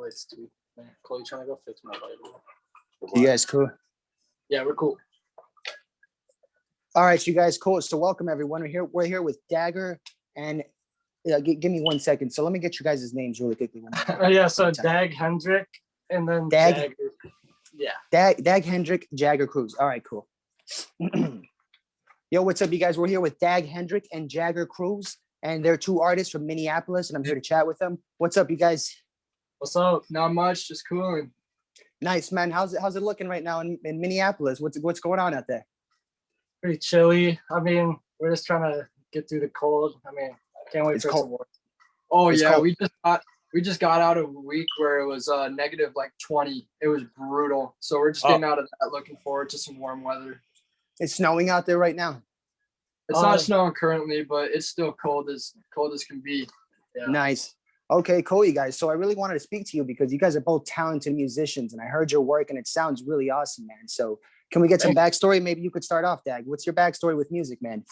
lights too. Chloe trying to go fix my light. You guys cool? Yeah, we're cool. All right, you guys cool. So welcome everyone. We're here with Jaegger and give me 1 second. So let me get you guys' names really quickly. Yeah, so Dag Hendrik and then Jaegger. Yeah. Dag Hendrik, Jaegger, Cruize. All right, cool. Yo, what's up, you guys? We're here with Dag Hendrik and Jaegger, Cruize, and they're two artists from Minneapolis, and I'm here to chat with them. What's up, you guys? What's up? Not much, just cooling. Nice, man. How's it looking right now in Minneapolis? What's going on out there? Pretty chilly. I mean, we're just trying to get through the cold. I mean, can't wait for some more. Oh it's yeah, cold. we just got out of a week where it was negative like 20. It was brutal. So we're just getting out of that, looking forward to some warm weather. It's snowing out there right now. It's not snowing currently, but it's still cold as can be. Yeah. Nice. Okay, cool, you guys. So I really wanted to speak to you because you guys are both talented musicians, and I heard your work, and it sounds really awesome, man. So can we get some backstory? Maybe you could start off, Dag. What's your backstory with music, man?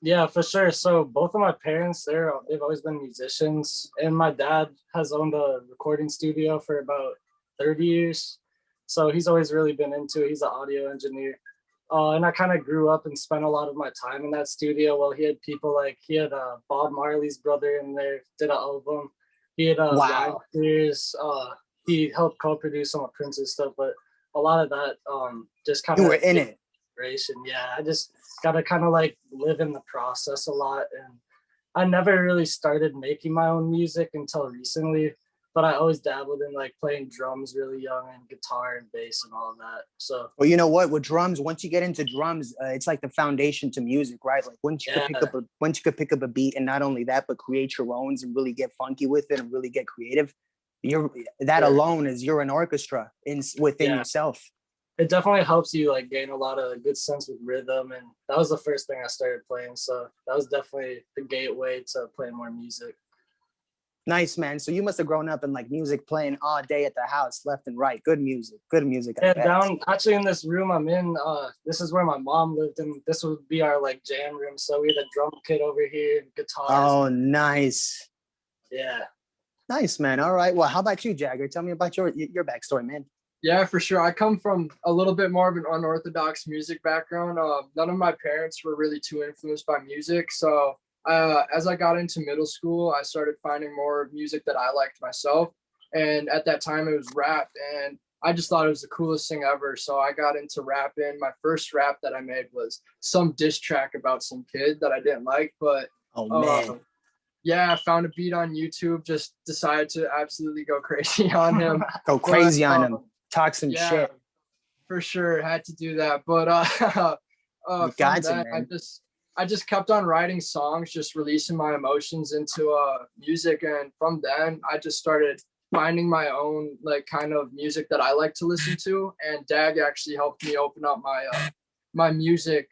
Yeah, for sure. So both of my parents, they've always been musicians, and my dad has owned a recording studio for about 30 years. So he's always really been into it. He's an audio engineer. And I kind of grew up and spent a lot of my time in that studio. Well, he had people like, Bob Marley's brother in there, did an album. He had wow. He helped co-produce some of Prince's stuff, but a lot of that just kind of— You were in it. Yeah, I just got to kind of like live in the process a lot. And I never really started making my own music until recently. But I always dabbled in like playing drums really young, and guitar and bass and all of that. So, well, you know what? With drums, once you get into drums, it's like the foundation to music, right? Like once you could pick up a beat, and not only that, but create your own and really get funky with it and really get creative. Alone is you're an orchestra within yourself. It definitely helps you like gain a lot of good sense with rhythm, and that was the first thing I started playing. So that was definitely the gateway to playing more music. Nice, man. So you must have grown up in like music playing all day at the house, left and right. Good music. Yeah, down actually in this room I'm in, this is where my mom lived, and this would be our like jam room. So we had a drum kit over here, guitars. Oh, nice. Yeah. Nice, man. All right. Well, how about you, Jaegger? Tell me about your backstory, man. Yeah, for sure. I come from a little bit more of an unorthodox music background. None of my parents were really too influenced by music, so as I got into middle school, I started finding more music that I liked myself. And at that time it was rap, and I just thought it was the coolest thing ever. So I got into rapping. My first rap that I made was some diss track about some kid that I didn't like, but yeah, I found a beat on YouTube, just decided to absolutely go crazy on him. Go crazy on him. Talk some shit. For sure. Had to do that. But I just kept on writing songs, just releasing my emotions into music. And from then I just started finding my own like kind of music that I like to listen to. And Dag actually helped me open up my music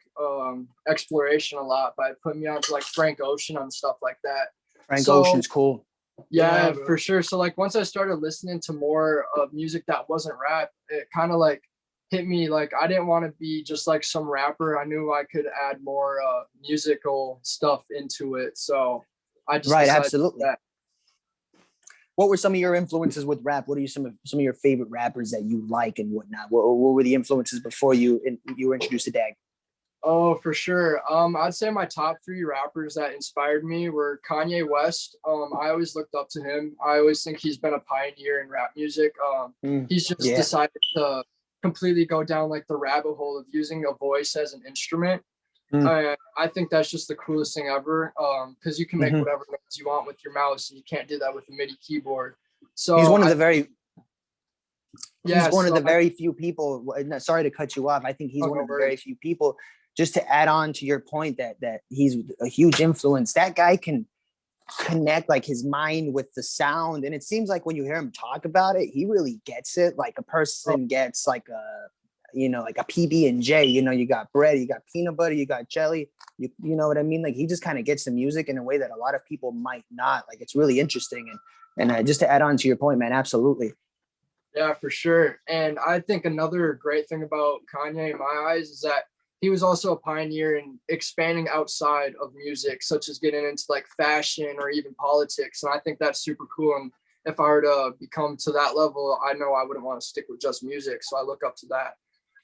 exploration a lot by putting me onto like Frank Ocean and stuff like that. Frank Ocean's cool. Yeah, for sure. So like once I started listening to more of music that wasn't rap, it kind of like hit me like I didn't want to be just like some rapper. I knew I could add more musical stuff into it. So I just absolutely. What were some of your influences with rap? What are some of your favorite rappers that you like and whatnot? What were the influences before you were introduced to Dag? Oh, for sure. I'd say my top 3 rappers that inspired me were Kanye West. I always looked up to him. I always think he's been a pioneer in rap music. He's just decided to completely go down like the rabbit hole of using a voice as an instrument. I think that's just the coolest thing ever, because you can make whatever noise you want with your mouse, and you can't do that with a MIDI keyboard. So he's one of the very few people. Sorry to cut you off. I think he's one of the very few people. Just to add on to your point that he's a huge influence. That guy can connect like his mind with the sound, and it seems like when you hear him talk about it, he really gets it. Like a person gets like like a PB&J. You got bread, you got peanut butter, you got jelly. You know what I mean? Like he just kind of gets the music in a way that a lot of people might not. Like it's really interesting. And just to add on to your point, man, absolutely. Yeah, for sure. And I think another great thing about Kanye in my eyes is that he was also a pioneer in expanding outside of music, such as getting into like fashion or even politics. And I think that's super cool. And if I were to become to that level, I know I wouldn't want to stick with just music. So I look up to that.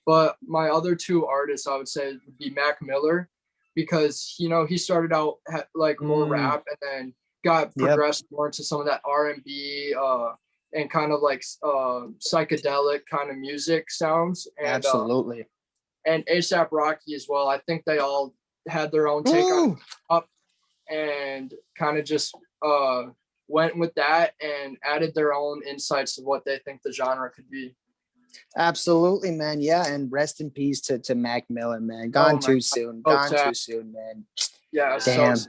But my other two artists, I would say, would be Mac Miller, because he started out like more rap and then got progressed more into some of that R&B and kind of like psychedelic kind of music sounds. And Absolutely. And ASAP Rocky as well. I think they all had their own take on up and kind of just went with that and added their own insights to what they think the genre could be. Absolutely, man. Yeah, and rest in peace to Mac Miller, man. Gone too soon. Gone too soon, man. Yeah, damn. So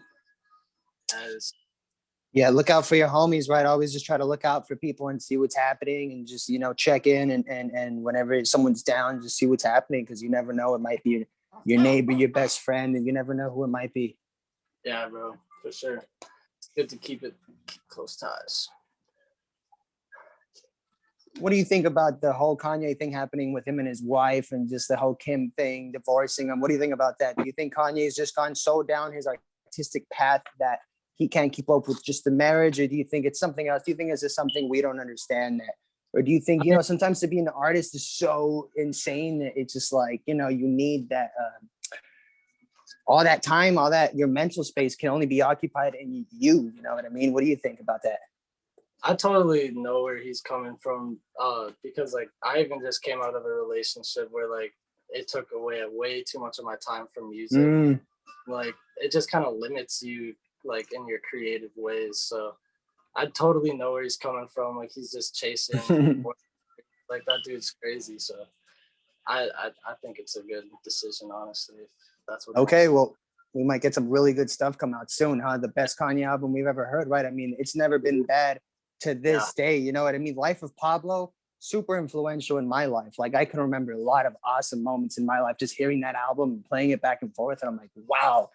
yeah, look out for your homies, right? Always just try to look out for people and see what's happening, and just check in and whenever someone's down, just see what's happening, because you never know, it might be your neighbor, your best friend, and you never know who it might be. Yeah, bro, for sure. It's good to keep close ties. What do you think about the whole Kanye thing happening with him and his wife, and just the whole Kim thing, divorcing him? What do you think about that? Do you think Kanye's just gone so down his artistic path that he can't keep up with just the marriage, or do you think it's something else? Do you think it's just something we don't understand, that, or do you think, sometimes to be an artist is so insane that it's just like, you need that, all that time, all that, your mental space can only be occupied in you know what I mean? What do you think about that? I totally know where he's coming from, because like I even just came out of a relationship where like it took away way too much of my time from music. Like it just kind of limits you like in your creative ways. So I totally know where he's coming from. Like he's just chasing like that dude's crazy. So I think it's a good decision, honestly, if that's what. Okay, well, we might get some really good stuff come out soon, huh? The best Kanye album we've ever heard, right? I mean, it's never been bad to this day, you know what I mean? Life of Pablo, super influential in my life. Like I can remember a lot of awesome moments in my life just hearing that album and playing it back and forth, and I'm like, wow.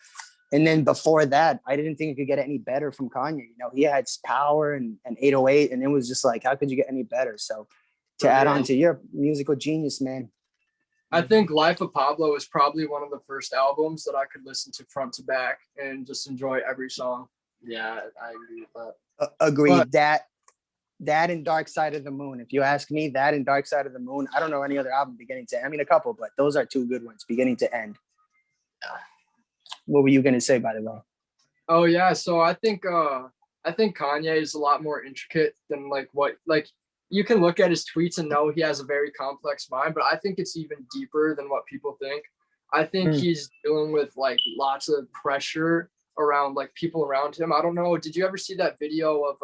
And then before that, I didn't think it could get any better from Kanye. He had Power and 808, and it was just like, how could you get any better? So to add on to your musical genius, man. I think Life of Pablo is probably one of the first albums that I could listen to front to back and just enjoy every song. Yeah, I agree with that. Agreed. That and Dark Side of the Moon. If you ask me, that and Dark Side of the Moon. I don't know any other album beginning to end. I mean, a couple, but those are two good ones, beginning to end. Yeah. What were you going to say, by the way? Oh yeah, so I think Kanye is a lot more intricate than like you can look at his tweets and know he has a very complex mind, but I think it's even deeper than what people think. I think he's dealing with like lots of pressure around like people around him. I don't know. Did you ever see that video of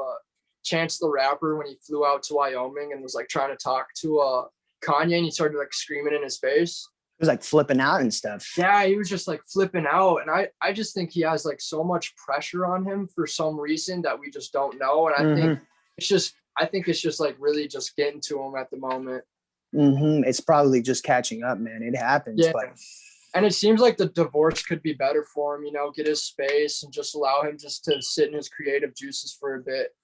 Chance the Rapper when he flew out to Wyoming and was like trying to talk to Kanye, and he started like screaming in his face? He was like flipping out and stuff. Yeah, he was just like flipping out. And I just think he has like so much pressure on him for some reason that we just don't know. And I think it's just like really just getting to him at the moment. It's probably just catching up, man. It happens. Yeah. But and it seems like the divorce could be better for him, get his space and just allow him just to sit in his creative juices for a bit.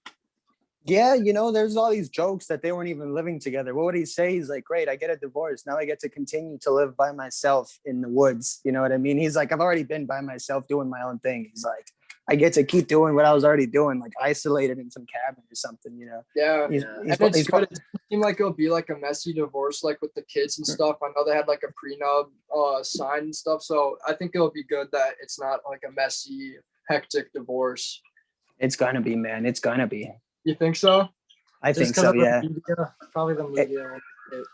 Yeah, there's all these jokes that they weren't even living together. What would he say? He's like, great, I get a divorce. Now I get to continue to live by myself in the woods. You know what I mean? He's like, I've already been by myself doing my own thing. He's like, I get to keep doing what I was already doing, like isolated in some cabin or something, Yeah. He's It doesn't seem like it'll be like a messy divorce, like with the kids and stuff. I know they had like a prenup signed and stuff. So I think it'll be good that it's not like a messy, hectic divorce. It's gonna be, man. It's gonna be. You think so? I think so, yeah. Media, probably the media.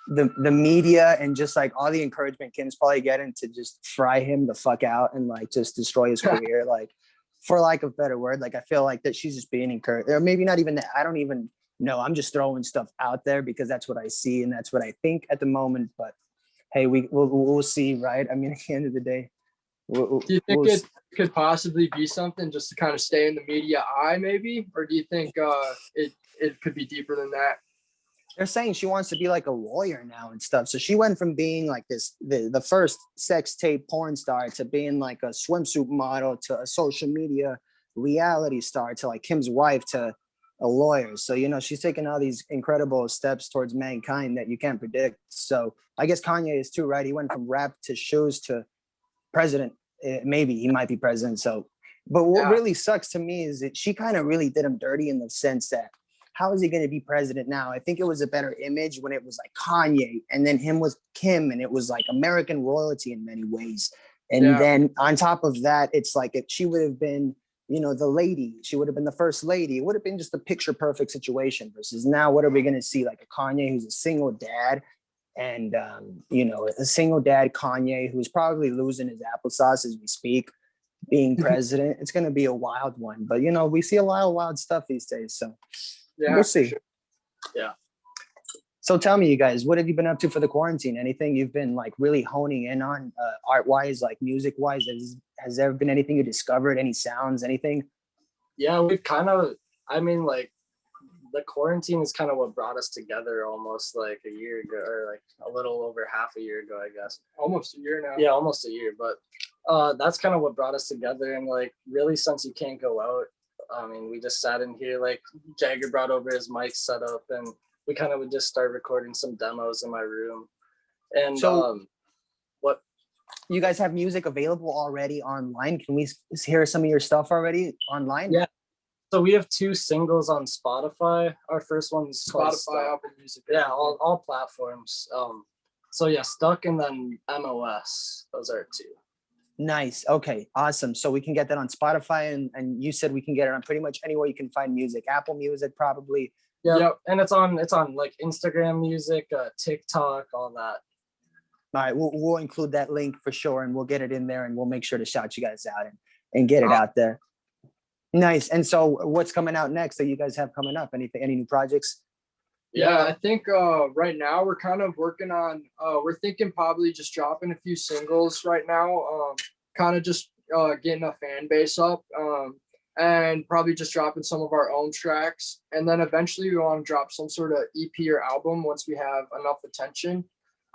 The media and just like all the encouragement Kim's probably getting to just fry him the fuck out and like just destroy his career, like for lack of a better word. Like I feel like that she's just being encouraged, or maybe not even that. I don't even know. I'm just throwing stuff out there because that's what I see and that's what I think at the moment. But hey, we'll see, right? I mean, at the end of the day. Do you think it could possibly be something just to kind of stay in the media eye, maybe? Or do you think it could be deeper than that? They're saying she wants to be like a lawyer now and stuff. So she went from being like the first sex tape porn star to being like a swimsuit model to a social media reality star to like Kim's wife to a lawyer. So, she's taking all these incredible steps towards mankind that you can't predict. So I guess Kanye is too, right? He went from rap to shoes to president. Maybe he might be president. So, but what really sucks to me is that she kind of really did him dirty in the sense that how is he going to be president now? I think it was a better image when it was like Kanye and then him with Kim, and it was like American royalty in many ways. And then on top of that, it's like if she would have been, you know, the lady, she would have been the first lady. It would have been just a picture perfect situation versus now, what are we going to see? Like a Kanye who's a single dad and, you know, a single dad Kanye who's probably losing his applesauce as we speak, being president. It's going to be a wild one. But, you know, we see a lot of wild stuff these days. So we'll see. Sure. Yeah. So tell me, you guys, what have you been up to for the quarantine? Anything you've been like really honing in on art-wise, like music-wise? Has there been anything you discovered? Any sounds, anything? Yeah, we've kind of, I mean, like the quarantine is kind of what brought us together almost like a year ago, or like a little over half a year ago, I guess. Almost a year now. Yeah, almost a year. But that's kind of what brought us together. And like really, since you can't go out, I mean, we just sat in here, like Jaeger brought over his mic set up, and we kind of would just start recording some demos in my room. And So what? You guys have music available already online? Can we hear some of your stuff already online? Yeah. So we have 2 singles on Spotify. Our first one's called Spotify, Apple Music. Yeah, all platforms. So yeah, Stuck and then MOS. Those are 2. Nice. Okay, awesome. So we can get that on Spotify, and you said we can get it on pretty much anywhere you can find music. Apple Music, probably. Yep. And it's on like Instagram Music, TikTok, all that. All right, we'll include that link for sure, and we'll get it in there, and we'll make sure to shout you guys out and get it out there. Nice. And so what's coming out next that you guys have coming up? Any new projects? Yeah, I think right now we're kind of working on, we're thinking probably just dropping a few singles right now, kind of just getting a fan base up, and probably just dropping some of our own tracks. And then eventually we want to drop some sort of EP or album once we have enough attention.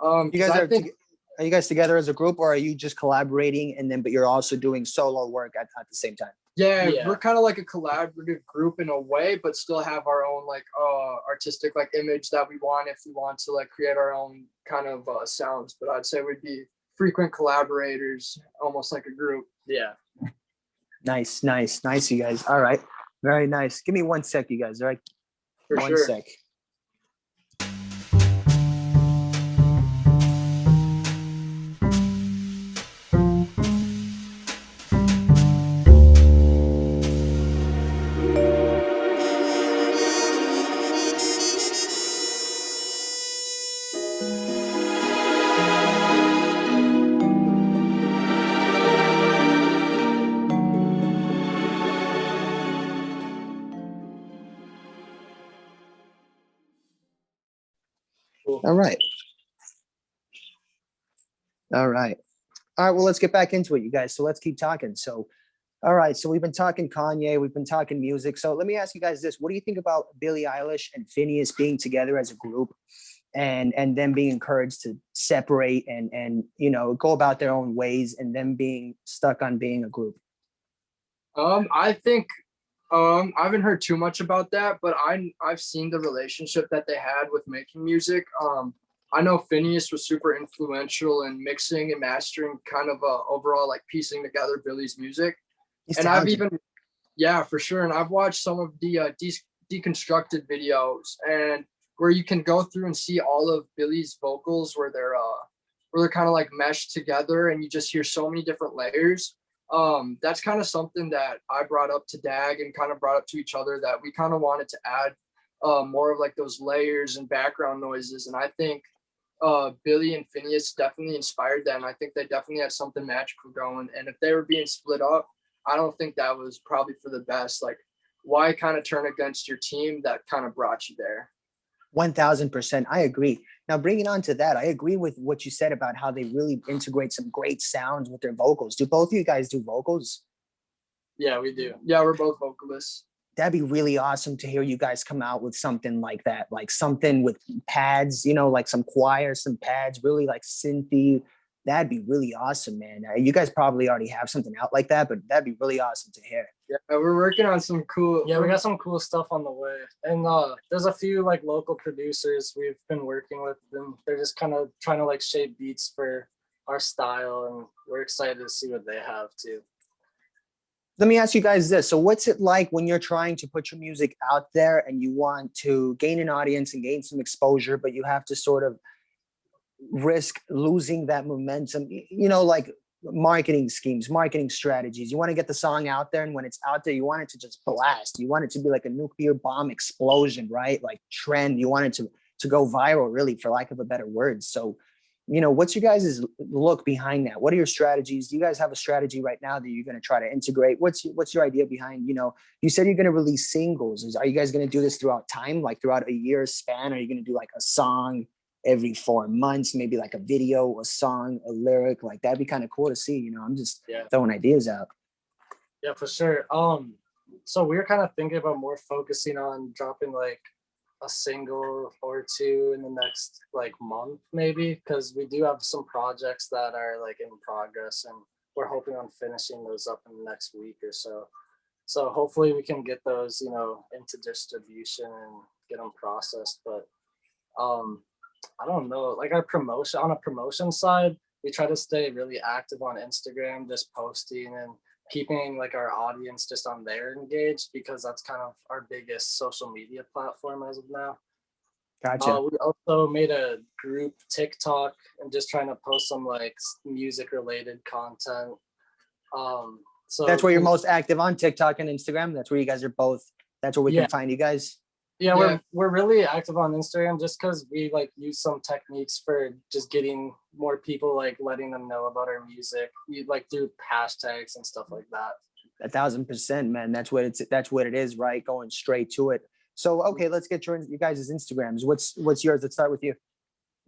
You guys are you guys together as a group, or are you just collaborating but you're also doing solo work at the same time? Yeah, we're kind of like a collaborative group in a way, but still have our own like artistic like image that we want if we want to like create our own kind of sounds. But I'd say we'd be frequent collaborators, almost like a group. Yeah. Nice, you guys. All right, very nice. Give me 1 sec, you guys. All right, For 1 sure. sec. All right. Well, let's get back into it, you guys. So let's keep talking. So, all right. So we've been talking Kanye, we've been talking music. So let me ask you guys this. What do you think about Billie Eilish and Phineas being together as a group and them being encouraged to separate and you know, go about their own ways and them being stuck on being a group? I think I haven't heard too much about that, but I've seen the relationship that they had with making music. I know Phineas was super influential in mixing and mastering, kind of overall like piecing together Billie's music. He's And talented. Yeah, for sure. And I've watched some of the deconstructed videos, and where you can go through and see all of Billie's vocals where they're kind of like meshed together, and you just hear so many different layers. That's kind of something that I brought up to Dag and kind of brought up to each other, that we kind of wanted to add more of like those layers and background noises. And I think Billie and Phineas definitely inspired that, and I think they definitely had something magical going. And if they were being split up, I don't think that was probably for the best. Like, why kind of turn against your team that kind of brought you there? 1000%. I agree. Now, bringing on to that, I agree with what you said about how they really integrate some great sounds with their vocals. Do both of you guys do vocals? Yeah, we do. Yeah, we're both vocalists. That'd be really awesome to hear you guys come out with something like that, like something with pads, you know, like some choir, some pads, really like synthy. That'd be really awesome, man. You guys probably already have something out like that, but that'd be really awesome to hear. Yeah, we're working on some cool. Yeah, we got some cool stuff on the way. And there's a few like local producers we've been working with, and they're just kind of trying to like shape beats for our style, and we're excited to see what they have too. Let me ask you guys this. So what's it like when you're trying to put your music out there and you want to gain an audience and gain some exposure, but you have to sort of risk losing that momentum, like marketing schemes, marketing strategies. You want to get the song out there, and when it's out there, you want it to just blast. You want it to be like a nuclear bomb explosion, right? Like trend. You want it to go viral, really, for lack of a better word. So, what's your guys' look behind that? What are your strategies? Do you guys have a strategy right now that you're going to try to integrate? What's your idea behind, you said you're going to release singles. Are you guys going to do this throughout time, like throughout a year's span? Are you going to do like a song every 4 months, maybe like a video, a song, a lyric? Like that'd be kind of cool to see. I'm just throwing ideas out. Yeah, for sure. So we were kind of thinking about more focusing on dropping like a single or two in the next like month, maybe, because we do have some projects that are like in progress, and we're hoping on finishing those up in the next week or so. So hopefully we can get those, into distribution and get them processed. But I don't know, like on a promotion side, we try to stay really active on Instagram, just posting and keeping like our audience just on there engaged, because that's kind of our biggest social media platform as of now. Gotcha. We also made a group TikTok and just trying to post some like music related content. So that's where you're most active, on TikTok and Instagram. That's where you guys are both. That's where we can find you guys. Yeah, we're really active on Instagram just because we like use some techniques for just getting more people, like letting them know about our music. We like do hashtags and stuff like that. 1,000%, man. That's what it is, right? Going straight to it. So okay, let's get you guys' Instagrams. What's yours? Let's start with you.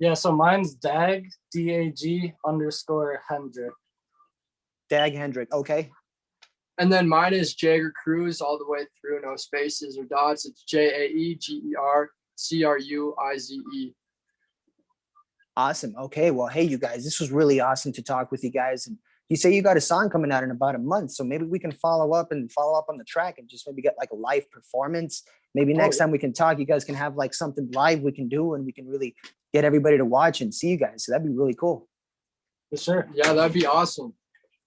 Yeah, so mine's Dag _Hendrik. Dag Hendrik. Okay. And then mine is Jaeger Cruize, all the way through, no spaces or dots. It's JAEGERCRUIZE. Awesome. Okay. Well, hey, you guys, this was really awesome to talk with you guys. And you say you got a song coming out in about a month, so maybe we can follow up on the track and just maybe get like a live performance. Maybe next time we can talk, you guys can have like something live we can do, and we can really get everybody to watch and see you guys. So that'd be really cool. For sure. Yeah, that'd be awesome.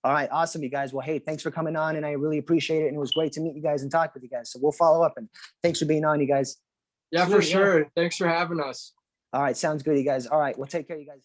All right. Awesome, you guys. Well, hey, thanks for coming on, and I really appreciate it. And it was great to meet you guys and talk with you guys. So we'll follow up, and thanks for being on, you guys. Yeah, for sure. Thanks for having us. All right. Sounds good, you guys. All right. Well, take care, you guys.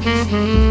Mm-hmm.